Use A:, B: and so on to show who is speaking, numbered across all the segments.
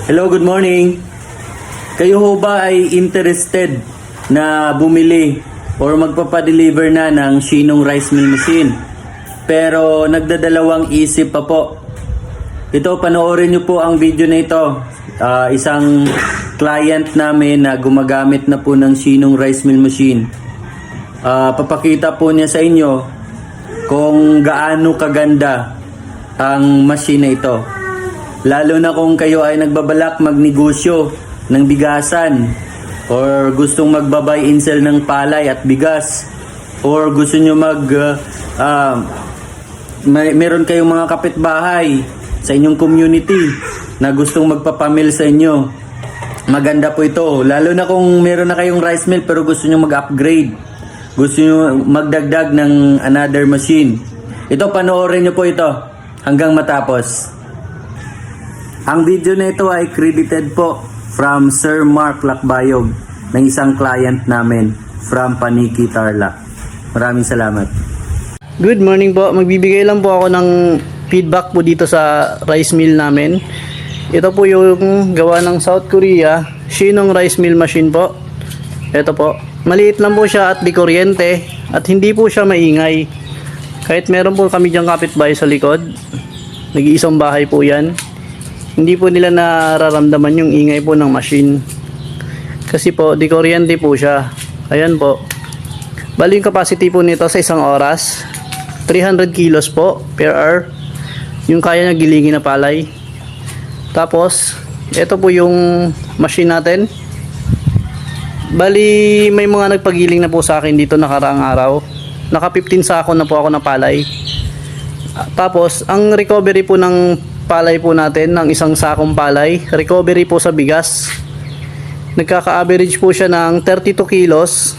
A: Hello, good morning. Kayo ho ba ay interested na bumili or magpapadeliver na ng Shinong Rice Mill Machine? Pero nagdadalawang isip pa po. Ito, panoorin nyo po ang video na ito. Isang client namin na gumagamit na po ng Shinong Rice Mill Machine. Papakita po niya sa inyo kung gaano kaganda ang machine na ito. Lalo na kung kayo ay nagbabalak magnegosyo ng bigasan or gustong magba-buy and sell ng palay at bigas or gusto nyo meron kayong mga kapitbahay sa inyong community na gustong magpapamil sa inyo. Maganda po ito. Lalo na kung meron na kayong rice mill pero gusto nyo mag-upgrade. Gusto nyo magdagdag ng another machine. Ito, panoorin nyo po ito hanggang matapos. Ang video na ito ay credited po from Sir Mark Lakbayog ng isang client namin from Paniki, Tarlac. Maraming salamat.
B: Good morning po. Magbibigay lang po ako ng feedback po dito sa rice mill namin. Ito po yung gawa ng South Korea, Shinong Rice Mill Machine po. Ito po. Maliit lang po siya at di kuryente at hindi po siya maingay. Kahit meron po kami diyang kapitbahay sa likod, nag-iisang bahay po yan. Hindi po nila nararamdaman yung ingay po ng machine. Kasi po, di kuryente po siya. Ayan po. Bali yung capacity po nito sa isang oras, 300 kilos po per hour. Yung kaya niya gilingin na palay. Tapos, ito po yung machine natin. Bali, may mga nagpagiling na po sa akin dito nakaraang araw. Naka 15 sako na po ako na palay. Tapos, ang recovery po ng palay po natin, ng isang sakong palay, recovery po sa bigas. Nagkaka-average po siya ng 32 kilos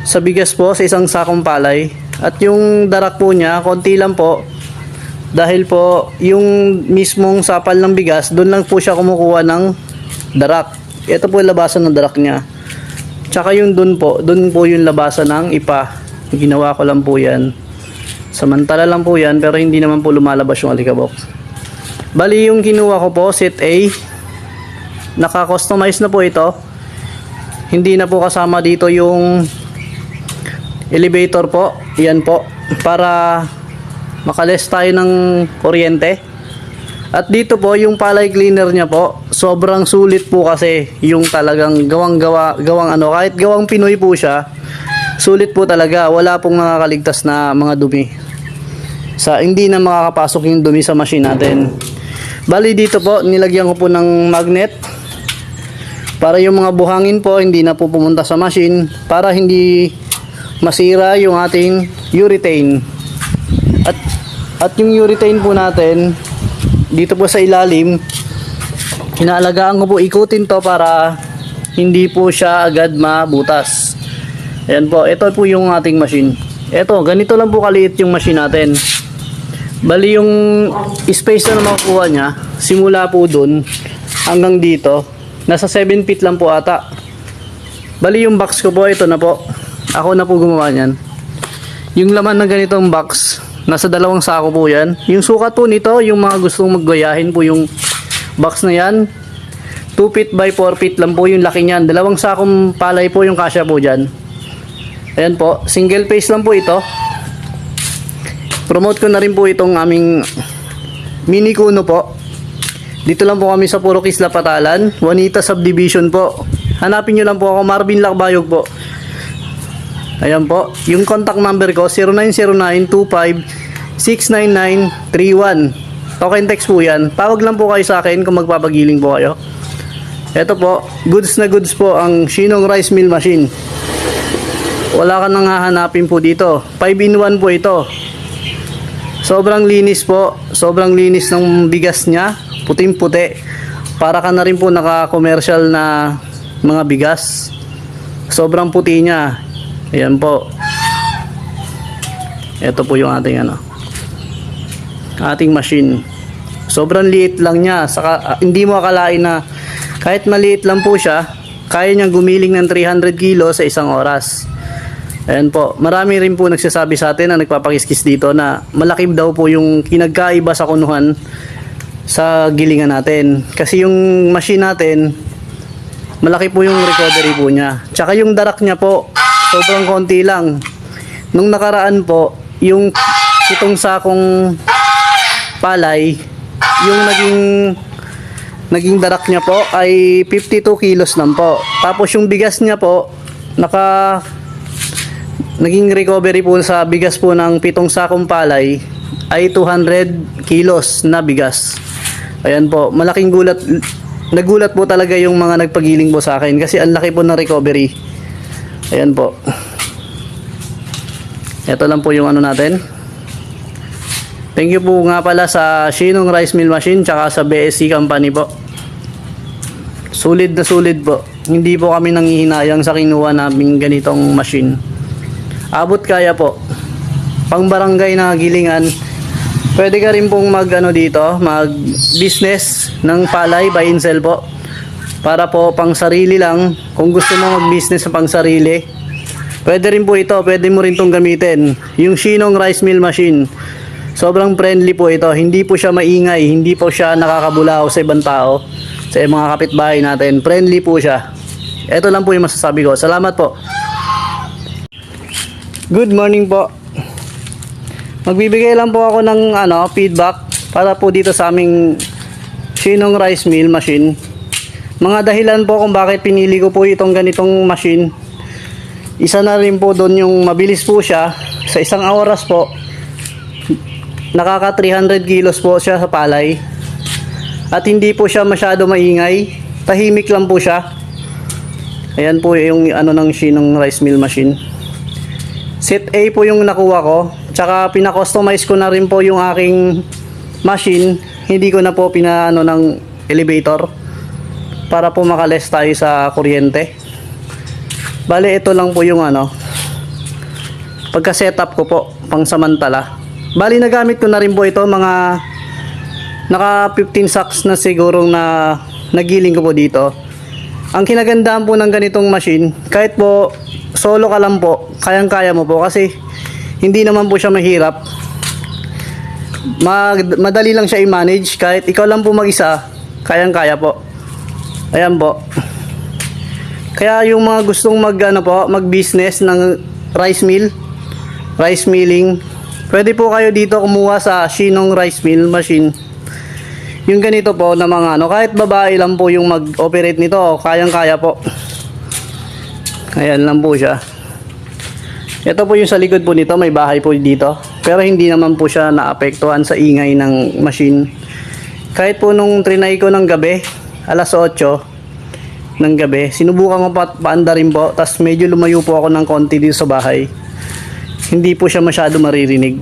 B: sa bigas po sa isang sakong palay. At yung darak po niya, konti lang po. Dahil po, yung mismong sapal ng bigas, doon lang po siya kumukuha ng darak. Ito po yung labasan ng darak niya. Tsaka yung doon po yung labasan ng ipa. Ginawa ko lang po yan. Samantala lang po yan, pero hindi naman po lumalabas yung alikabok. Bali yung kinuha ko po, set A. Naka-customize na po ito. Hindi na po kasama dito yung elevator po. Yan po. Para makales tayo ng kuryente. At dito po yung palay cleaner niya po, sobrang sulit po kasi yung talagang gawang ano, kahit gawang Pinoy po siya, sulit po talaga. Wala pong nakakaligtas na mga dumi. Hindi na makakapasok yung dumi sa machine natin. Bali dito po, nilagyan ko po ng magnet para yung mga buhangin po hindi na po pumunta sa machine, para hindi masira yung ating urethane. At yung urethane po natin dito po sa ilalim, inaalagaan ko po ikutin to para hindi po siya agad mabutas. Ayan po, ito po yung ating machine. Ito, ganito lang po kaliit yung machine natin. Bali yung space na makukuha niya, simula po dun hanggang dito, nasa 7 feet lang po ata. Bali yung box ko po, ito na po. Ako na po gumawa niyan. Yung laman ng ganitong box, nasa 2 sako po yan. Yung sukat po nito, yung mga gustong maggayahin po yung box na yan, 2 feet by 4 feet lang po yung laki niyan. 2 sakong palay po yung kasya po dyan. Ayan po, single phase lang po ito. Promote ko na rin po itong aming mini kuno po. Dito lang po kami sa Puro Kisla, Patalan, Juanita Subdivision po. Hanapin nyo lang po ako, Marvin Lakbayog po. Ayan po, yung contact number ko 0909-25-69931. Token text po yan. Tawag lang po kayo sa akin kung magpapagiling po kayo. Ito po, goods na goods po ang Shinong Rice Mill Machine. Wala ka nang hahanapin po dito. 5-in-1 po ito. Sobrang linis po. Sobrang linis ng bigas niya. Puting-puti. Para ka na rin po naka-commercial na mga bigas. Sobrang puti niya. Ayan po. Ito po yung ating ating machine. Sobrang liit lang niya. Saka, hindi mo akalain na kahit maliit lang po siya, kaya niyang gumiling ng 300 kilo sa isang oras. Ayan po, marami rin po nagsasabi sa atin na nagpapakiskis dito na malaki daw po yung kinagkaiba sa kunuhan sa gilingan natin. Kasi yung machine natin, malaki po yung recovery po niya. Tsaka yung darak niya po, sobrang konti lang. Nung nakaraan po, yung itong sakong palay, yung naging darak niya po ay 52 kilos lang po. Tapos yung bigas niya po, naging recovery po sa bigas po ng 7 sakong palay ay 200 kilos na bigas. Ayan po, malaking gulat. Nagulat po talaga yung mga nagpagiling po sa akin kasi ang laki po ng recovery. Ayan po. Ito lang po yung ano natin. Thank you po nga pala sa Shinong Rice Mill Machine tsaka sa BSC Company po. Sulit na sulit po. Hindi po kami nanghihinayang sa kinuha namin ganitong machine. Abot kaya po. Pang barangay na gilingan. Pwede ka rin pong mag business ng palay, buy and sell po. Para po pang sarili lang. Kung gusto mo mag business sa pang sarili, pwede rin po ito. Pwede mo rin itong gamitin. Yung Shinong Rice Mill Machine. Sobrang friendly po ito. Hindi po siya maingay. Hindi po siya nakakabulao sa ibang tao. Sa mga kapitbahay natin. Friendly po siya. Ito lang po yung masasabi ko. Salamat po. Good morning po. Magbibigay lang po ako ng feedback para po dito sa aming Shinong Rice Mill Machine. Mga dahilan po kung bakit pinili ko po itong ganitong machine. Isa na rin po doon yung mabilis po siya. Sa isang oras po, nakaka 300 kilos po siya sa palay. At hindi po siya masyado maingay. Tahimik lang po siya. Ayan po yung ng Shinong Rice Mill Machine. Set A po yung nakuha ko. Tsaka pina-customize ko na rin po yung aking machine. Hindi ko na po ng elevator para po makaless tayo sa kuryente. Bale, ito lang po yung pagka-setup ko po pang samantala. Bali, nagamit ko na rin po ito mga naka 15 sacks na sigurong na nagiling ko po dito. Ang kinagandahan po ng ganitong machine, kahit po solo ka lang po, kayang-kaya mo po kasi hindi naman po siya mahirap. Madali lang siya i-manage. Kahit ikaw lang po mag-isa, kayang-kaya po. Ayan po. Kaya yung mga gustong mag-business ng rice mill, rice milling, pwede po kayo dito kumuha sa Shinong Rice Mill Machine. Yung ganito po na mga kahit babae lang po yung mag-operate nito, kayang-kaya po. Ayan lang po siya. Ito po yung sa likod po nito, may bahay po dito. Pero hindi naman po siya naapektuhan sa ingay ng machine. Kahit po nung trinay ko ng gabi, alas 8 ng gabi, sinubukan ko paanda rin po. Tapos medyo lumayo po ako ng konti dito sa bahay. Hindi po siya masyado maririnig.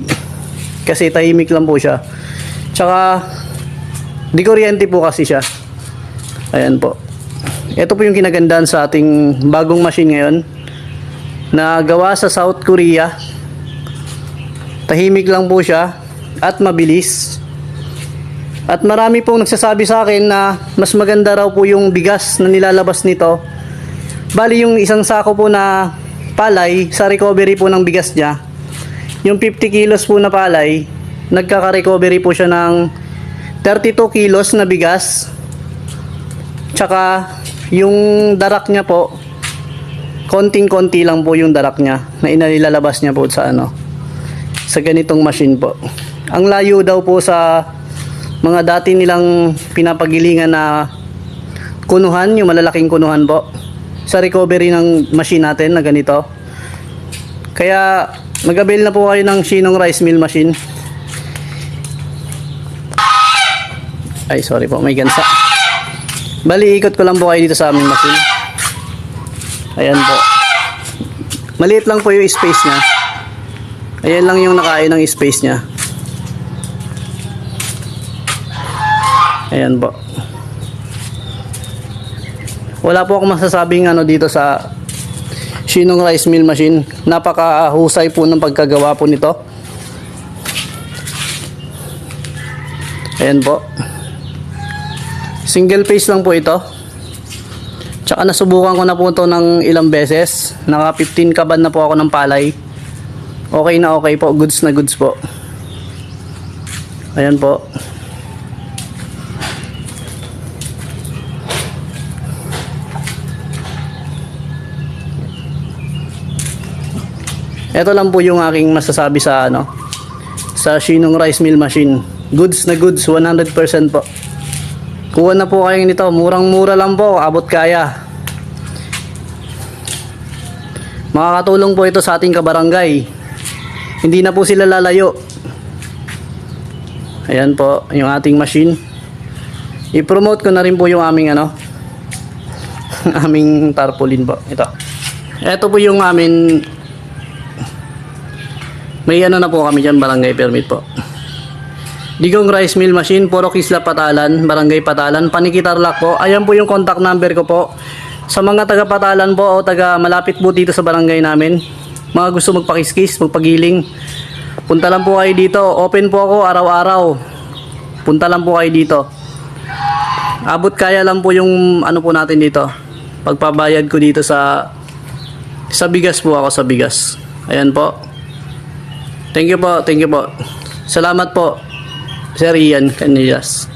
B: Kasi tahimik lang po siya. Tsaka, di kuryente po kasi siya. Ayan po. Ito po yung kinagandahan sa ating bagong machine ngayon. Na gawa sa South Korea. Tahimik lang po siya at mabilis. At marami pong nagsasabi sa akin na mas maganda raw po yung bigas na nilalabas nito. Bali yung isang sako po na palay sa recovery po ng bigas niya. Yung 50 kilos po na palay, nagkaka-recovery po siya ng 32 kilos na bigas. Tsaka yung darak niya po, konting-konti lang po yung darak niya na inilalabas niya po sa sa ganitong machine po. Ang layo daw po sa mga dati nilang pinapagilingan na kunuhan, yung malalaking kunuhan po, sa recovery ng machine natin na ganito. Kaya mag-avail na po kayo ng Shinong Rice Mill Machine. Ay, sorry po, may gansa. Bali, ikot ko lang po kayo dito sa aming machine. Ayan po. Maliit lang po yung space niya. Ayan lang yung nakain ng space niya. Ayan po. Wala po akong masasabing dito sa Shinong Rice Mill Machine. Napakahusay po ng pagkagawa po nito. Ayan po. Single phase lang po ito. Tsaka nasubukan ko na po ito ng ilang beses. Naka 15 kaban na po ako ng palay. Okay na okay po. Goods na goods po. Ayan po. Ito lang po yung aking masasabi sa sa Shinong Rice Mill Machine. Goods na goods, 100% po. Kuha na po kayo nito, murang-mura lang po, abot kaya. Makakatulong po ito sa ating kabarangay. Hindi na po sila lalayo. Ayan po, yung ating machine. I-promote ko na rin po yung aming aming tarpaulin po. Ito po yung amin. May na po kami dyan, barangay permit po. Digong Rice Mill Machine, Puro Kisla Patalan, Barangay Patalan, Panikitarlac po. Ayan po yung contact number ko po. Sa mga taga Patalan po o taga malapit po dito sa barangay namin, mga gusto magpakiskis, magpagiling, punta lang po kayo dito. Open po ako araw-araw. Punta lang po kayo dito. Abot kaya lang po yung po natin dito. Pagpabayad ko dito sa bigas po ako, sa bigas. Ayan po. Thank you po. Salamat po, Sir Ian Canillas.